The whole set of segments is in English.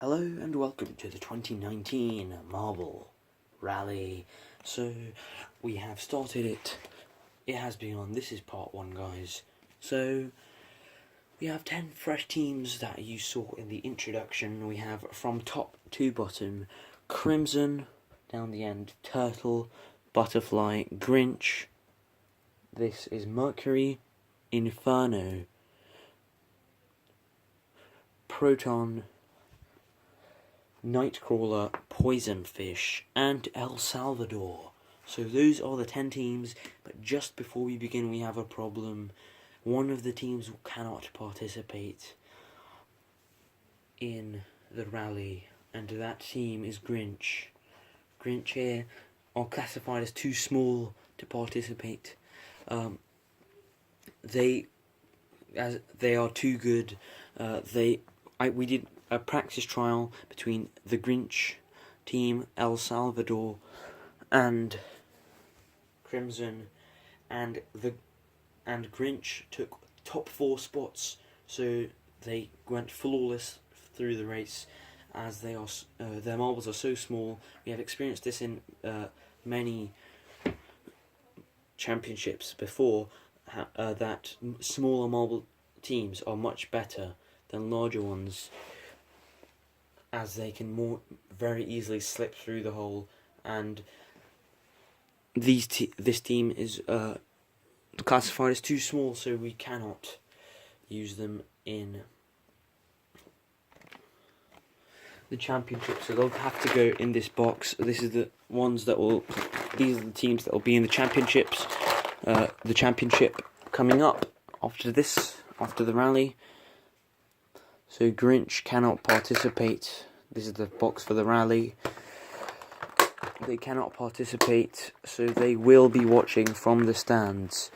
Hello and welcome to the 2019 Marble Rally. So, we have started it. It has been on. This is part 1, guys. So, we have 10 fresh teams that you saw in the introduction. We have from top to bottom Crimson, down the end Turtle, Butterfly, Grinch. This is Mercury, Inferno, Proton, Nightcrawler, Poisonfish, and El Salvador. So those are the 10 teams, but just before we begin we have a problem. One of the teams cannot participate in the rally, and that team is Grinch. Grinch here are classified as too small to participate. They are too good. We did a practice trial between the Grinch team, El Salvador, and Crimson, and Grinch took top 4 spots, so they went flawless through the race, as their marbles are so small. We have experienced this in many championships before, that smaller marble teams are much better than larger ones, as they can very easily slip through the hole, and this team is classified as too small, so we cannot use them in the championship. So they'll have to go in this box. These are the teams that will be in the championships. The championship coming up after the rally. So Grinch cannot participate. This is the box for the rally. They cannot participate, so they will be watching from the stands.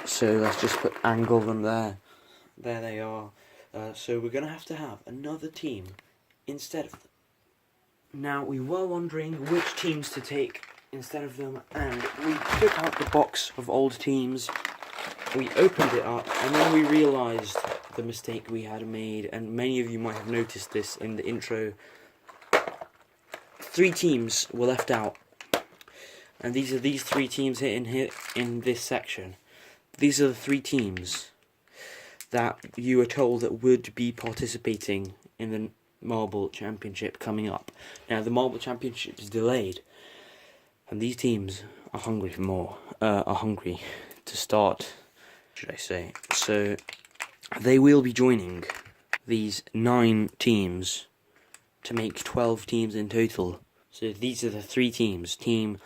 So let's just angle them there. There they are. So we're going to have another team instead of them. Now, we were wondering which teams to take instead of them, and we took out the box of old teams. We opened it up, and then we realised the mistake we had made, and many of you might have noticed this in the intro. 3 teams were left out, and these are these 3 teams here in this section. These are the 3 teams that you were told that would be participating in the Marble Championship coming up. Now, the Marble Championship is delayed, and these teams are hungry for more. Are hungry to start, should I say? So they will be joining these 9 teams to make 12 teams in total. So these are the 3 teams: Team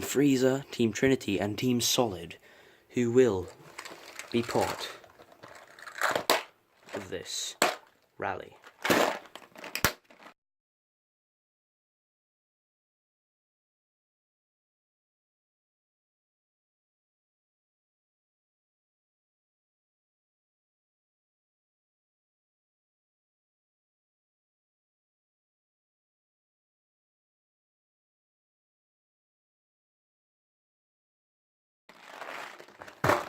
Freezer, Team Trinity, and Team Solid, who will be part of this rally.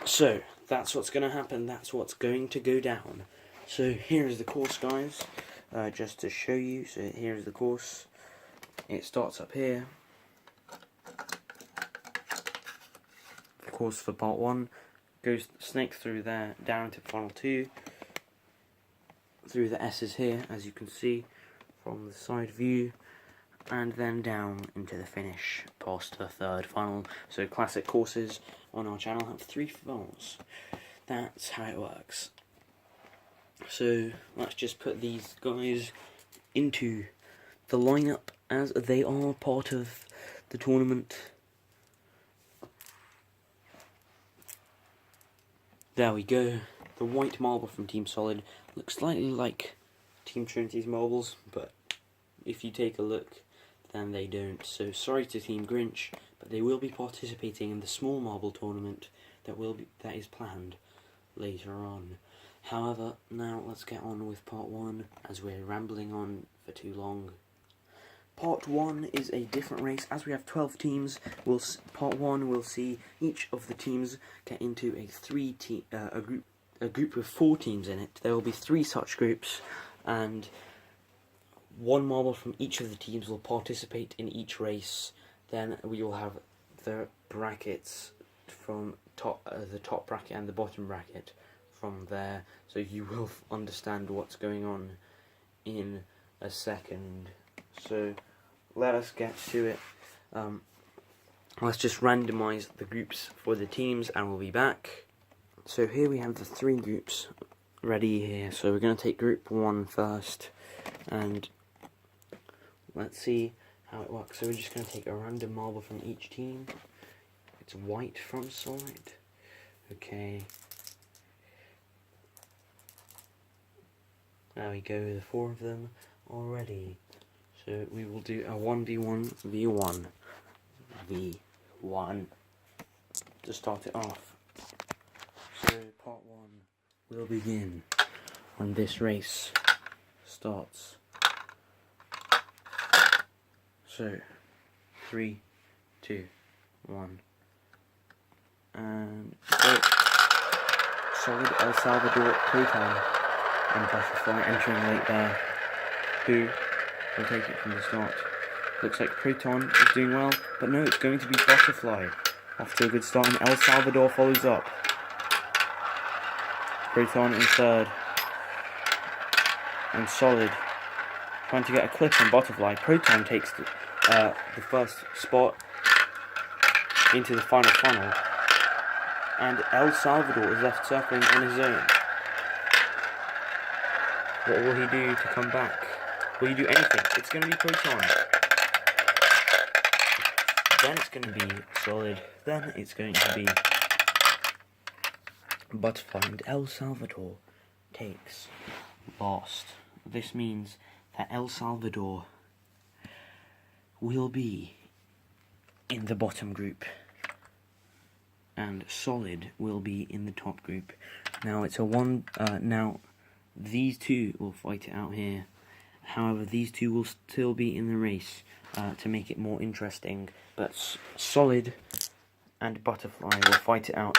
So that's what's going to happen. That's what's going to go down. So here is the course, guys. Just to show you. So here is the course. It starts up here. The course for part 1 goes snakes through there, down to final 2, through the S's here, as you can see from the side view, and then down into the finish, past the 3rd final. So classic courses on our channel have 3 finals. That's how it works. So let's just put these guys into the lineup, as they are part of the tournament. There we go. The white marble from Team Solid looks slightly like Team Trinity's marbles, but if you take a look, then they don't. So sorry to Team Grinch, but they will be participating in the small marble tournament that is planned later on. However, now let's get on with part 1, as we're rambling on for too long. Part 1 is a different race. As we have 12 teams, part 1 will see each of the teams get into a group a group with 4 teams in it. There will be 3 such groups, and 1 marble from each of the teams will participate in each race. Then we will have the brackets from the top bracket and the bottom bracket from there, so you will understand what's going on in a second. So let us get to it. Let's just randomize the groups for the teams and we'll be back. So here we have the 3 groups ready here. So we're going to take group 1 first, and let's see how it works. So we're just going to take a random marble from each team. It's white from Solid. Okay. There we go, the 4 of them already. So we will do a 1v1 v1 v1 to start it off. So part 1 will begin when this race starts. So 3, 2, 1, and go. Solid El Salvador Proton and Butterfly entering late there. Who will take it from the start? Looks like Proton is doing well, but no, it's going to be Butterfly. Off to a good start, and El Salvador follows up. Proton in third. And Solid trying to get a clip on Butterfly. Proton takes the first spot into the final funnel, and El Salvador is left circling on his own. What will he do to come back? Will he do anything? It's going to be Proton. Then it's going to be Solid. Then it's going to be Butterfly. And El Salvador takes last. This means that El Salvador will be in the bottom group, and Solid will be in the top group. Now it's a now these 2 will fight it out here. However, these 2 will still be in the race to make it more interesting. But Solid and Butterfly will fight it out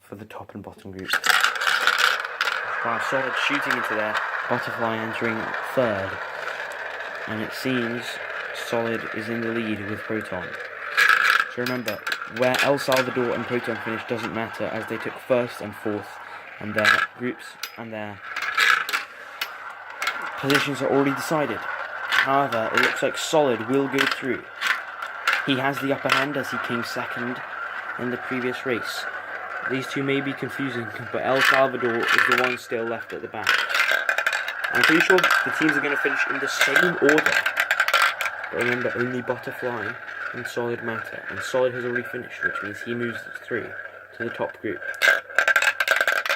for the top and bottom group. Wow, Solid shooting into there. Butterfly entering third. And it seems Solid is in the lead with Proton. So remember, where El Salvador and Proton finished doesn't matter, as they took first and fourth, and their groups and their positions are already decided. However, it looks like Solid will go through. He has the upper hand as he came second in the previous race. These 2 may be confusing, but El Salvador is the one still left at the back. I'm pretty sure the teams are going to finish in the same order. But remember, only Butterfly and Solid matter, and Solid has already finished, which means he moves through to the top group.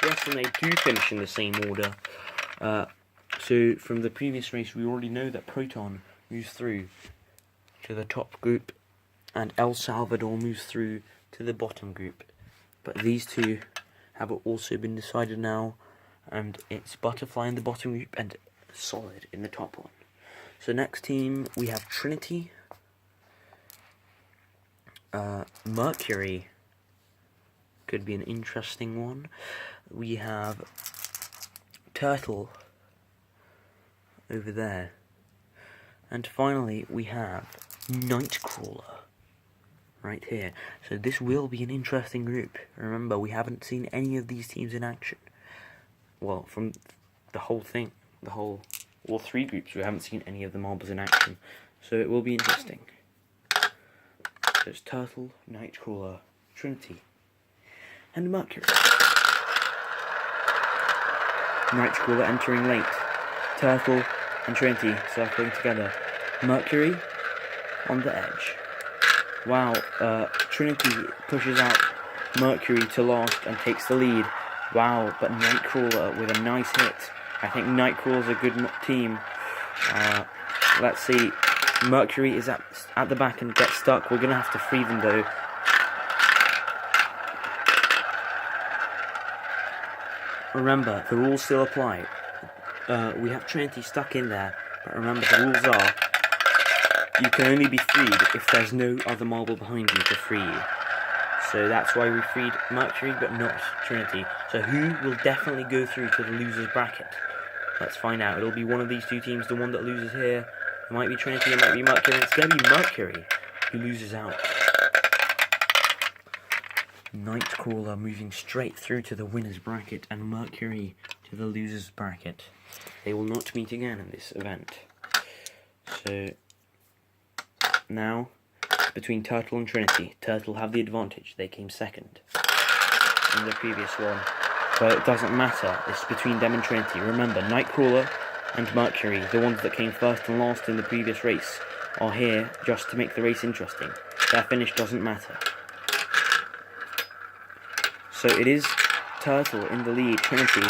Yes, and they do finish in the same order. So from the previous race, we already know that Proton moves through to the top group, and El Salvador moves through to the bottom group. But these 2 have also been decided now, and it's Butterfly in the bottom group and Solid in the top one. So next team we have Trinity, Mercury, could be an interesting one. We have Turtle over there, and finally we have Nightcrawler right here. So this will be an interesting group. Remember, we haven't seen any of these teams in action. Well, from the whole thing, all 3 groups, we haven't seen any of the marbles in action. So it will be interesting. So it's Turtle, Nightcrawler, Trinity, and Mercury. Nightcrawler entering late. Turtle and Trinity circling together. Mercury on the edge. Wow, Trinity pushes out Mercury to last and takes the lead. Wow, but Nightcrawler with a nice hit. I think Nightcrawler's a good team. Let's see. Mercury is at the back and gets stuck. We're going to have to free them though. Remember, the rules still apply. We have Trinity stuck in there, but remember the rules are you can only be freed if there's no other marble behind you to free you. So that's why we freed Mercury, but not Trinity. So who will definitely go through to the losers bracket? Let's find out. It'll be one of these two teams, the one that loses here. It might be Trinity, it might be Mercury, and it's going to be Mercury who loses out. Nightcrawler moving straight through to the winners bracket, and Mercury to the losers bracket. They will not meet again in this event. So now it's between Turtle and Trinity. Turtle have the advantage. They came second in the previous one. But it doesn't matter. It's between them and Trinity. Remember, Nightcrawler and Mercury, the ones that came first and last in the previous race, are here just to make the race interesting. Their finish doesn't matter. So it is Turtle in the lead. Trinity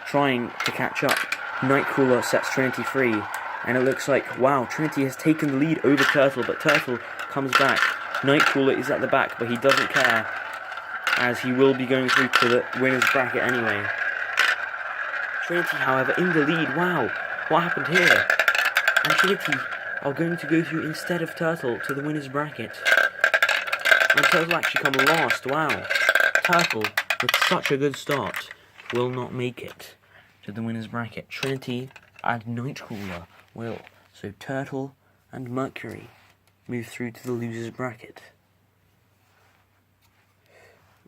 trying to catch up. Nightcrawler sets Trinity free. And it looks like, wow, Trinity has taken the lead over Turtle, but Turtle comes back. Nightcrawler is at the back, but he doesn't care, as he will be going through to the winner's bracket anyway. Trinity, however, in the lead. Wow, what happened here? And Trinity are going to go through instead of Turtle to the winner's bracket. And Turtle actually come last. Wow. Turtle, with such a good start, will not make it to the winner's bracket. Trinity and Nightcrawler will. So Turtle and Mercury move through to the loser's bracket.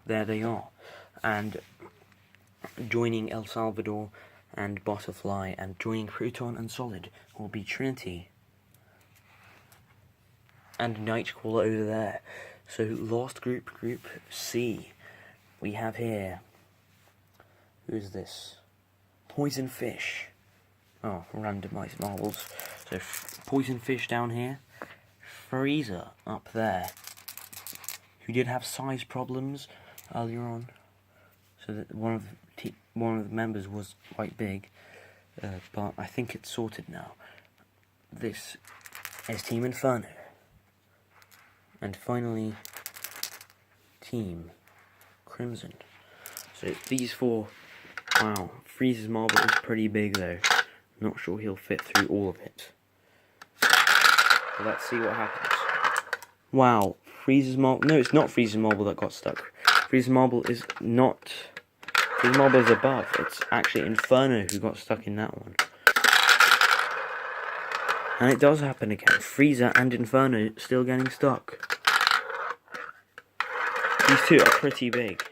There they are. And joining El Salvador and Butterfly, and joining Proton and Solid, will be Trinity and Nightcrawler over there. So last group, Group C, we have here, who's this? Poison Fish. Oh, randomized marbles. So Poison Fish down here, Freezer up there, who did have size problems earlier on, so that one of the members was quite big, but I think it's sorted now. This is Team Inferno, and finally Team Crimson. So these four. Wow, Freezer's marble is pretty big though. Not sure he'll fit through all of it. But let's see what happens. Wow, Freezer's marble. No, it's not Freezer's marble that got stuck. Freezer's marble is not. Freezer's marble is above. It's actually Inferno who got stuck in that one. And it does happen again. Freezer and Inferno still getting stuck. These two are pretty big.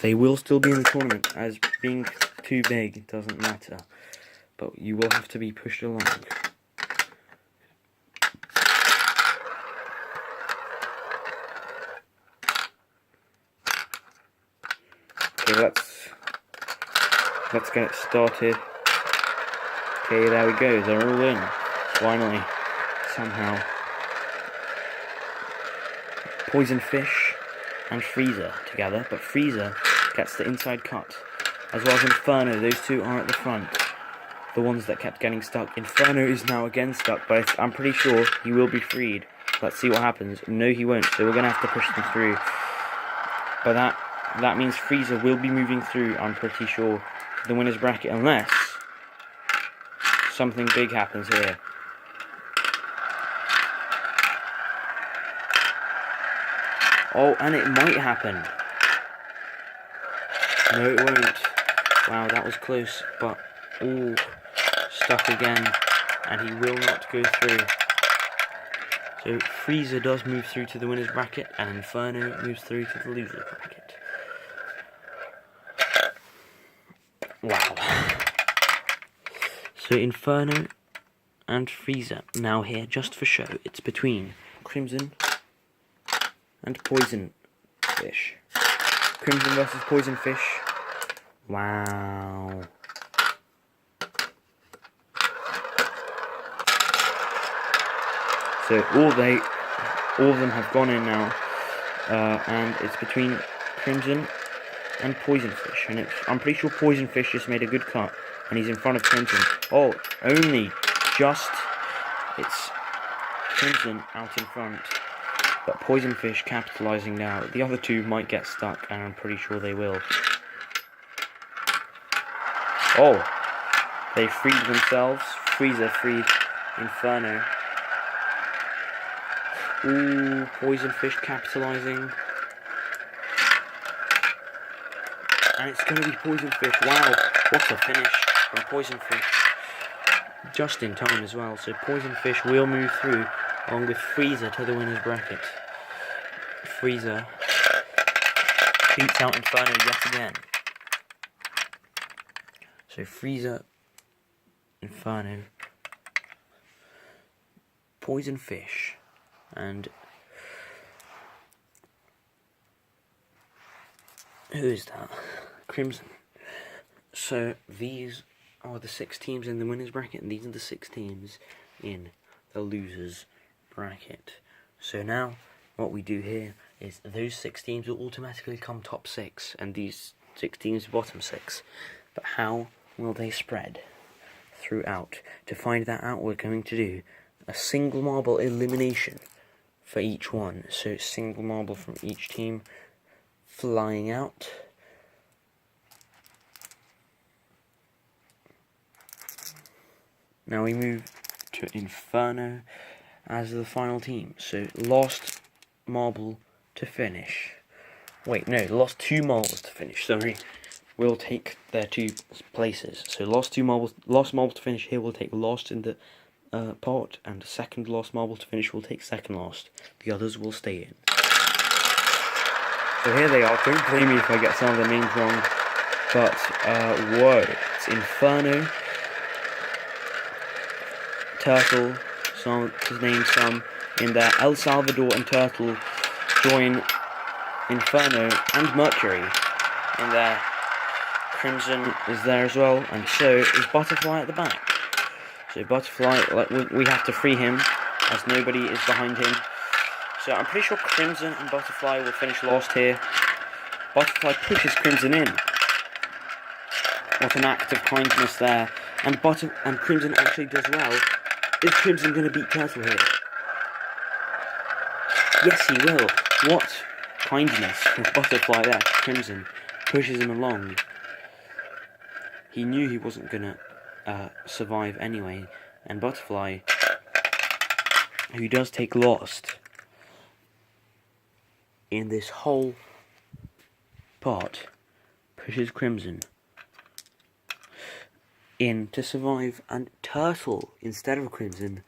They will still be in the tournament, as being too big doesn't matter. But you will have to be pushed along. Okay, let's get it started. Okay, there we go. They're all in. Finally, somehow. Poison Fish and Freezer together, but Freezer gets the inside cut, as well as Inferno. Those two are at the front, the ones that kept getting stuck. Inferno is now again stuck, but I'm pretty sure he will be freed. Let's see what happens. No, he won't, so we're going to have to push them through. But that means Freezer will be moving through, I'm pretty sure, to the winner's bracket, unless something big happens here. Oh, and it might happen. No, it won't. Wow, that was close, but all stuck again, and he will not go through. So Freezer does move through to the winner's bracket, and Inferno moves through to the loser's bracket. Wow. So Inferno and Freezer now here just for show. It's between Crimson and Poison Fish. Crimson versus Poison Fish. Wow. So all of them have gone in now, and it's between Crimson and Poison Fish, and I'm pretty sure Poison Fish just made a good cut, and he's in front of Crimson. Oh, only just it's Crimson out in front. But Poison Fish capitalising now. The other two might get stuck, and I'm pretty sure they will. Oh, they freed themselves. Freezer freed Inferno. Ooh, Poison Fish capitalising. and it's going to be Poison Fish. Wow, what a finish from Poison Fish. Just in time as well, so Poison Fish will move through along with Freezer to the winner's bracket. Freezer beats out Inferno yet again. So Freezer, Inferno, Poison Fish, and who is that? Crimson. So these are the 6 teams in the winners bracket, and these are the 6 teams in the losers bracket. So now what we do here is those 6 teams will automatically come top 6, and these 6 teams bottom 6. But how will they spread throughout? To find that out, we're going to do a single marble elimination for each one. So single marble from each team flying out. Now we move to Inferno as the final team. So last marble to finish. Wait, no, last 2 marbles to finish, sorry. Will take their 2 places. So last marble to finish here will take last in the pot, and second last marble to finish will take second last. The others will stay in. So here they are. Don't blame me if I get some of the names wrong. But, whoa. It's Inferno, Turtle, his name's some in there. El Salvador and Turtle join Inferno and Mercury in there. Crimson is there as well, and so is Butterfly at the back. So Butterfly, like we have to free him, as nobody is behind him. So I'm pretty sure Crimson and Butterfly will finish last here. Butterfly pushes Crimson in. What an act of kindness there. And Crimson actually does well. Is Crimson going to beat Turtle here? Yes, he will. What kindness from Butterfly there. Crimson pushes him along. He knew he wasn't going to survive anyway. And Butterfly, who does take last in this whole part, pushes Crimson in to survive, and Turtle, instead of Crimson,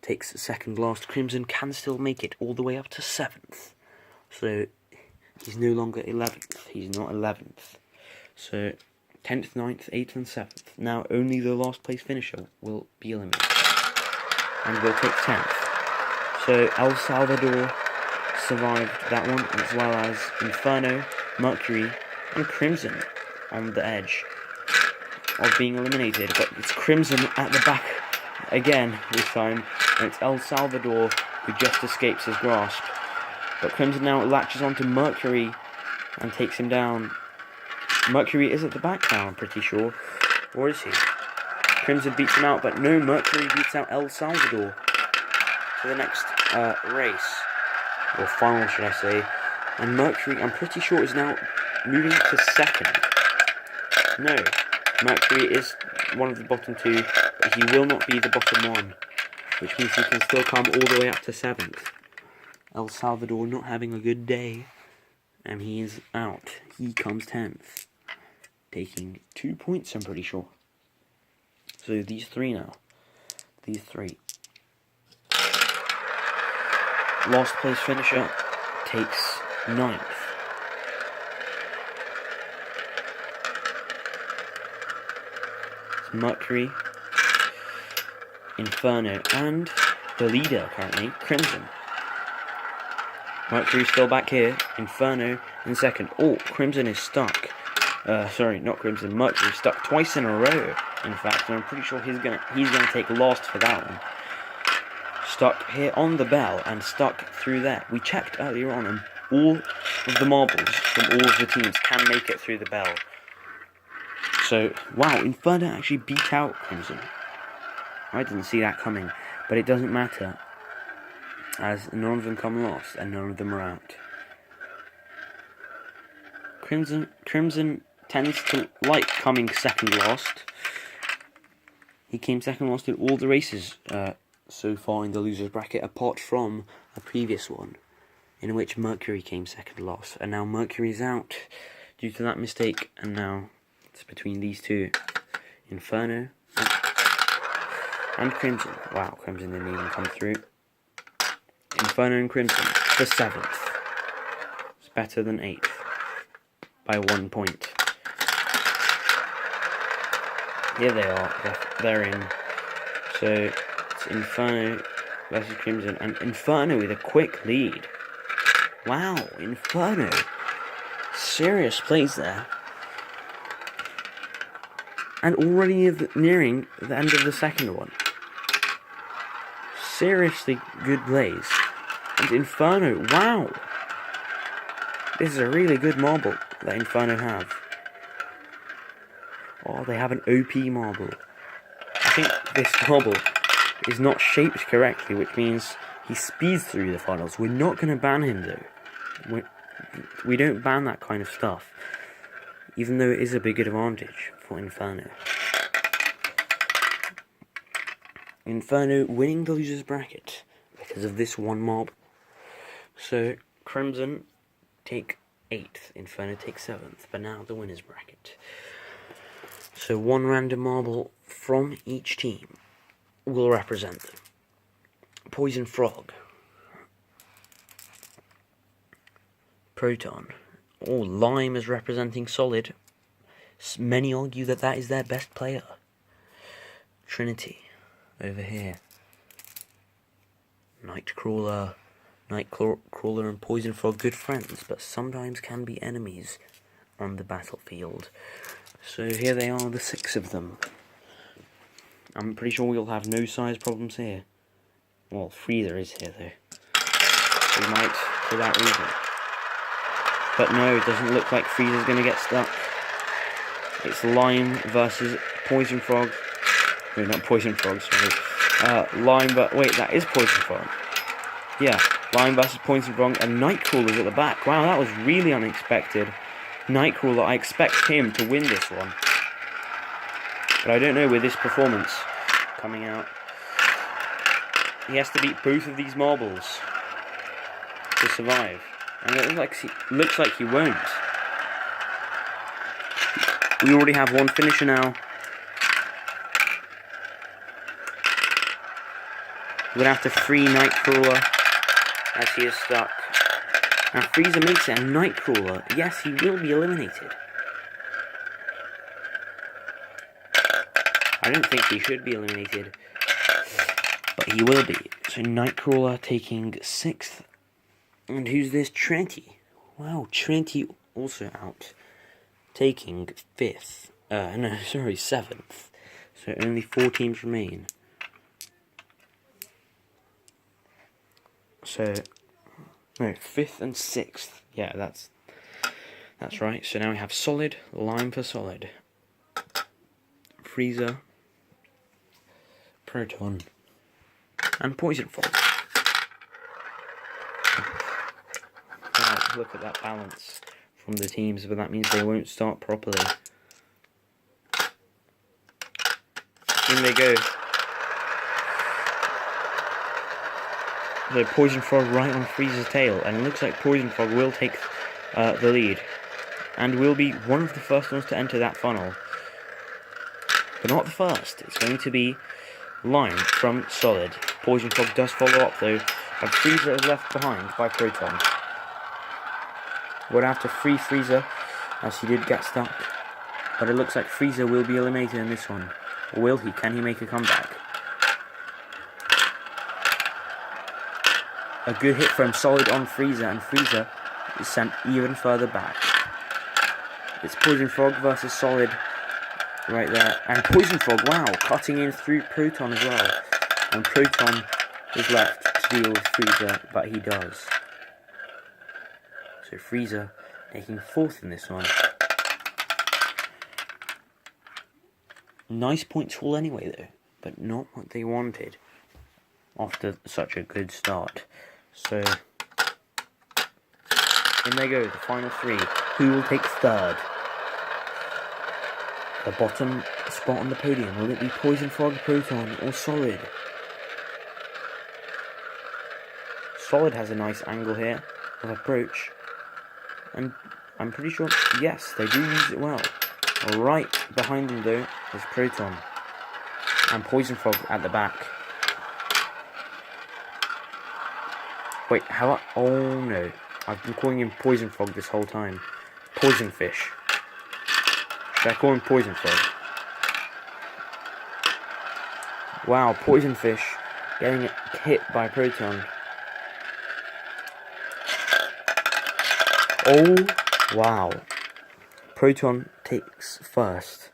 takes second last. Crimson can still make it all the way up to 7th, so he's no longer 11th, he's not 11th, so 10th, 9th, 8th and 7th. Now only the last place finisher will be eliminated, and will take 10th. So El Salvador survived that one, as well as Inferno, Mercury and Crimson on the edge of being eliminated, but it's Crimson at the back again this time, and it's El Salvador who just escapes his grasp. But Crimson now latches onto Mercury and takes him down. Mercury is at the back now, I'm pretty sure. Or is he? Crimson beats him out, but no, Mercury beats out El Salvador to the next race. Or final, should I say. And Mercury, I'm pretty sure, is now moving to 2nd. No. Mercury is one of the bottom 2, but he will not be the bottom 1, which means he can still come all the way up to 7th. El Salvador not having a good day, and he is out. He comes 10th, taking 2 points, I'm pretty sure. So these 3 now. These 3. Last place finisher takes 9th. Mercury, Inferno, and the leader currently, Crimson. Mercury's still back here, Inferno in 2nd. Oh, Crimson is stuck. Sorry, not Crimson, Mercury stuck twice in a row, in fact, and I'm pretty sure he's gonna take last for that one. Stuck here on the bell, and stuck through there. We checked earlier on, and all of the marbles from all of the teams can make it through the bell. So, wow, Inferno actually beat out Crimson. I didn't see that coming, but it doesn't matter, as none of them come last, and none of them are out. Crimson tends to like coming second last. He came second last in all the races so far in the losers bracket, apart from a previous one, in which Mercury came second last, and now Mercury's out due to that mistake, and now it's between these two, Inferno and Crimson. Wow, Crimson didn't even come through. Inferno and Crimson, the 7th. It's better than 8th by 1 point. Here they are, they're in. So it's Inferno versus Crimson, and Inferno with a quick lead. Wow, Inferno. Serious plays there. And already nearing the end of the second one. Seriously good plays. And Inferno, wow. This is a really good marble that Inferno have. Oh, they have an OP marble. I think this marble is not shaped correctly, which means he speeds through the finals. We're not going to ban him though. We don't ban that kind of stuff, even though it is a big advantage for Inferno. Inferno winning the loser's bracket because of this one mob. So Crimson take 8th, Inferno take 7th, but now the winner's bracket. So one random marble from each team will represent them. Poison Frog, Proton. Oh, Lime is representing Solid. Many argue that that is their best player. Trinity, over here. Nightcrawler. Nightcrawler and Poison Frog, good friends, but sometimes can be enemies on the battlefield. So here they are, the 6 of them. I'm pretty sure we'll have no size problems here. Well, Freezer is here though. We might, for that reason. But no, it doesn't look like Freezer's going to get stuck. It's Lime versus Poison Frog. No, not Poison Frog, sorry. Lime, but wait, that is Poison Frog. Yeah, Lime versus Poison Frog, and Nightcrawler's at the back. Wow, that was really unexpected. Nightcrawler, I expect him to win this one. But I don't know with this performance coming out. He has to beat both of these marbles to survive. And it looks like he won't. We already have one finisher now. We're going to have to free Nightcrawler as he is stuck. Now Freezer makes it, and Nightcrawler, yes, he will be eliminated. I don't think he should be eliminated, but he will be. So Nightcrawler taking 6th. And who's this? Trinity. Wow, Trinity also out. Taking 5th. No, sorry, 7th. So only 4 teams remain. So, no, 5th and 6th. Yeah, that's right. So now we have Solid, Lime for Solid. Freezer, Proton, and Poison Frog. Wow, look at that balance from the teams, but that means they won't start properly. In they go. So Poison Frog right on Freezer's tail, and it looks like Poison Frog will take the lead, and will be one of the first ones to enter that funnel. But not the first. It's going to be Lime from Solid. Poison Frog does follow up though, and Freezer is left behind by Proton. We'll have to free Freezer, as he did get stuck. But it looks like Freezer will be eliminated in this one. Or will he? Can he make a comeback? A good hit from Solid on Freezer, and Freezer is sent even further back. It's Poison Frog versus Solid right there. And Poison Frog, wow, cutting in through Proton as well. And Proton is left to deal with Freezer, but he does. So Freezer taking 4th in this one. Nice points haul anyway though, but not what they wanted after such a good start. So in they go, the final 3. Who will take 3rd? The bottom spot on the podium. Will it be Poison Frog, Proton, or Solid? Solid has a nice angle here of approach. And I'm pretty sure, yes, they do use it well. Right behind them though is Proton. And Poison Frog at the back. Wait, how? Oh no. I've been calling him Poison Frog this whole time. Poison Fish. Should I call him Poison Frog? Wow, Poison Fish getting hit by Proton. Oh, wow. Proton takes first,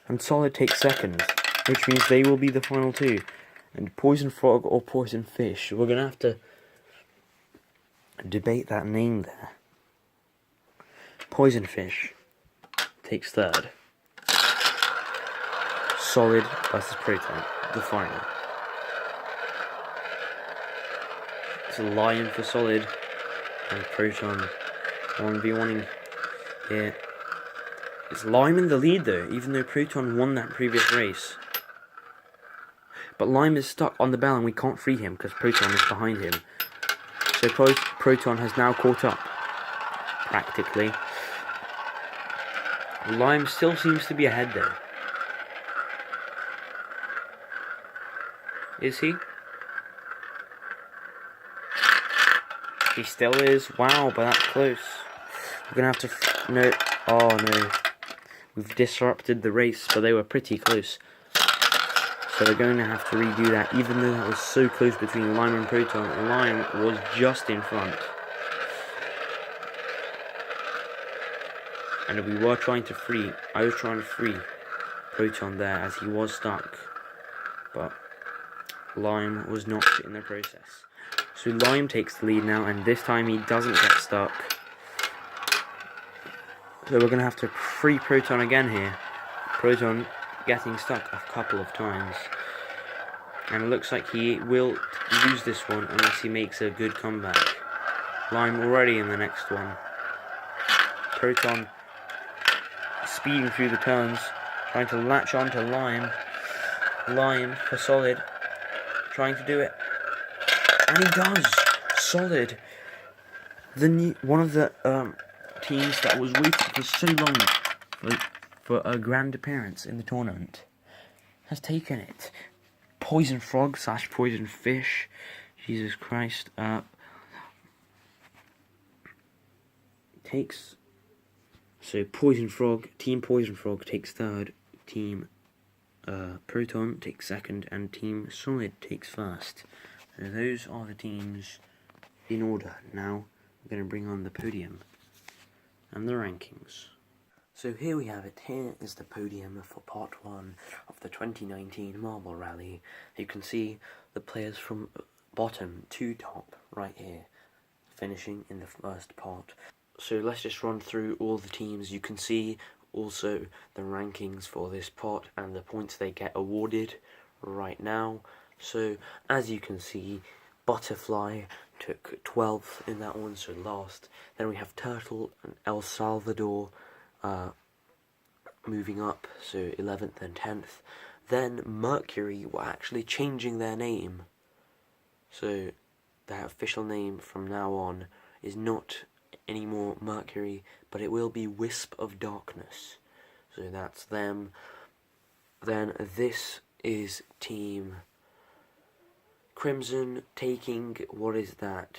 and Solid takes second, which means they will be the final two. And Poison Frog or Poison Fish, we're going to have to debate that name there. Poison Fish takes third. Solid versus Proton, the final. It's a lion for Solid, and Proton 1v1ing here. It's Lime in the lead though, even though Proton won that previous race. But Lime is stuck on the bell and we can't free him because Proton is behind him. So Proton has now caught up, practically. Lime still seems to be ahead though. Is he? He still is. Wow, but that's close. We're going to have to... No. Oh no. We've disrupted the race, but they were pretty close. So we're going to have to redo that, even though that was so close between Lime and Proton. Lime was just in front. And we were trying to free... I was trying to free Proton there, as he was stuck. But Lime was not in the process. So Lime takes the lead now, and this time he doesn't get stuck. So we're going to have to free Proton again here. Proton getting stuck a couple of times. And it looks like he will lose this one unless he makes a good comeback. Lime already in the next one. Proton speeding through the turns, trying to latch onto Lime. Lime for Solid, trying to do it. And he does! Solid. One of the teams that was waiting for so long for a grand appearance in the tournament has taken it. Poison Frog / Poison Fish. Jesus Christ. Takes... So Poison Frog, Team Poison Frog takes third. Team Proton takes second. And Team Solid takes first. So those are the teams in order. Now I'm going to bring on the podium and the rankings. So here we have it. Here is the podium for part 1 of the 2019 Marble Rally. You can see the players from bottom to top right here, finishing in the first part. So let's just run through all the teams. You can see also the rankings for this part and the points they get awarded right now. So, as you can see, Butterfly took 12th in that one, so last. Then we have Turtle and El Salvador moving up, so 11th and 10th. Then Mercury were actually changing their name. So, their official name from now on is not anymore Mercury, but it will be Wisp of Darkness. So that's them. Then this is Team Crimson taking, what is that,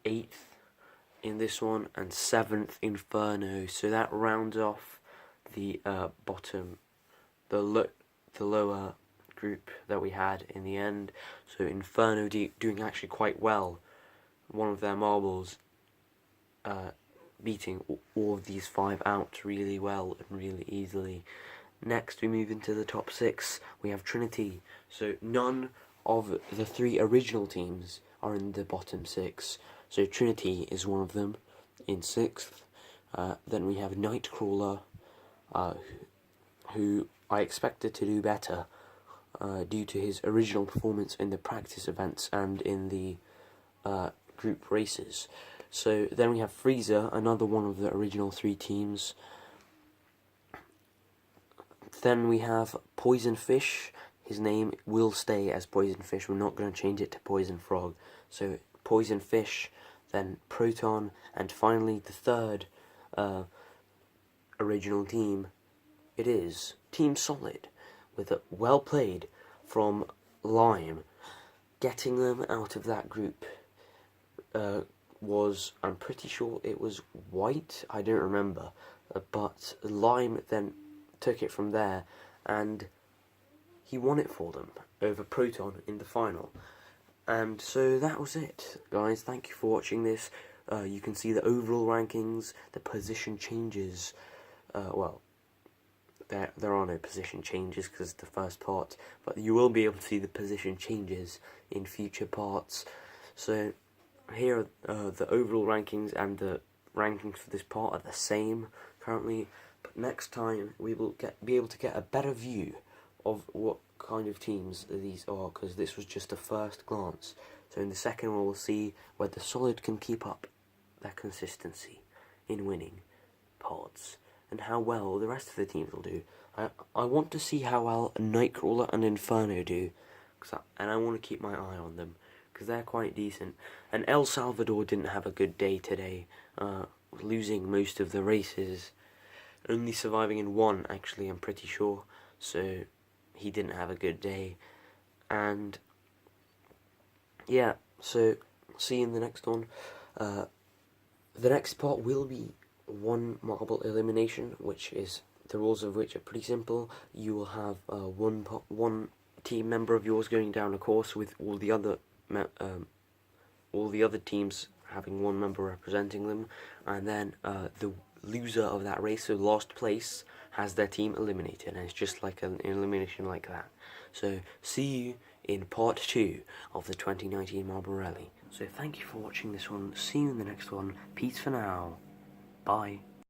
8th in this one, and 7th Inferno. So that rounds off the bottom, the lower group that we had in the end. So Inferno doing actually quite well. One of their marbles beating all of these 5 out really well and really easily. Next we move into the top 6. We have Trinity. So none of the 3 original teams are in the bottom 6. So Trinity is one of them in 6th. Then we have Nightcrawler, who I expected to do better due to his original performance in the practice events and in the group races. So then we have Freezer, another one of the original 3 teams. Then we have Poison Fish. His name will stay as Poison Fish. We're not going to change it to Poison Frog. So Poison Fish, then Proton, and finally the third original team. It is Team Solid, with a well played from Lime. Getting them out of that group was, I'm pretty sure it was White, I don't remember, but Lime then took it from there, and he won it for them over Proton in the final. And so that was it, guys. Thank you for watching this. You can see the overall rankings, the position changes. Well, there are no position changes because it's the first part, but you will be able to see the position changes in future parts. So here are the overall rankings, and the rankings for this part are the same currently, but next time we will be able to get a better view of what kind of teams these are, because this was just a first glance. So in the second one we'll see whether Solid can keep up their consistency in winning pods, and how well the rest of the teams will do. I want to see how well Nightcrawler and Inferno do, and I want to keep my eye on them, because they're quite decent. And El Salvador didn't have a good day today, losing most of the races, only surviving in one, actually, I'm pretty sure, so he didn't have a good day. And yeah, so see you in the next one. The next part will be one marble elimination, which is, the rules of which are pretty simple. You will have one team member of yours going down a course with all the other teams having one member representing them, and then the loser of that race, so last place, has their team eliminated, and it's just like an elimination like that. So see you in part 2 of the 2019 Marble Rally. So thank you for watching this one. See you in the next one. Peace for now. Bye.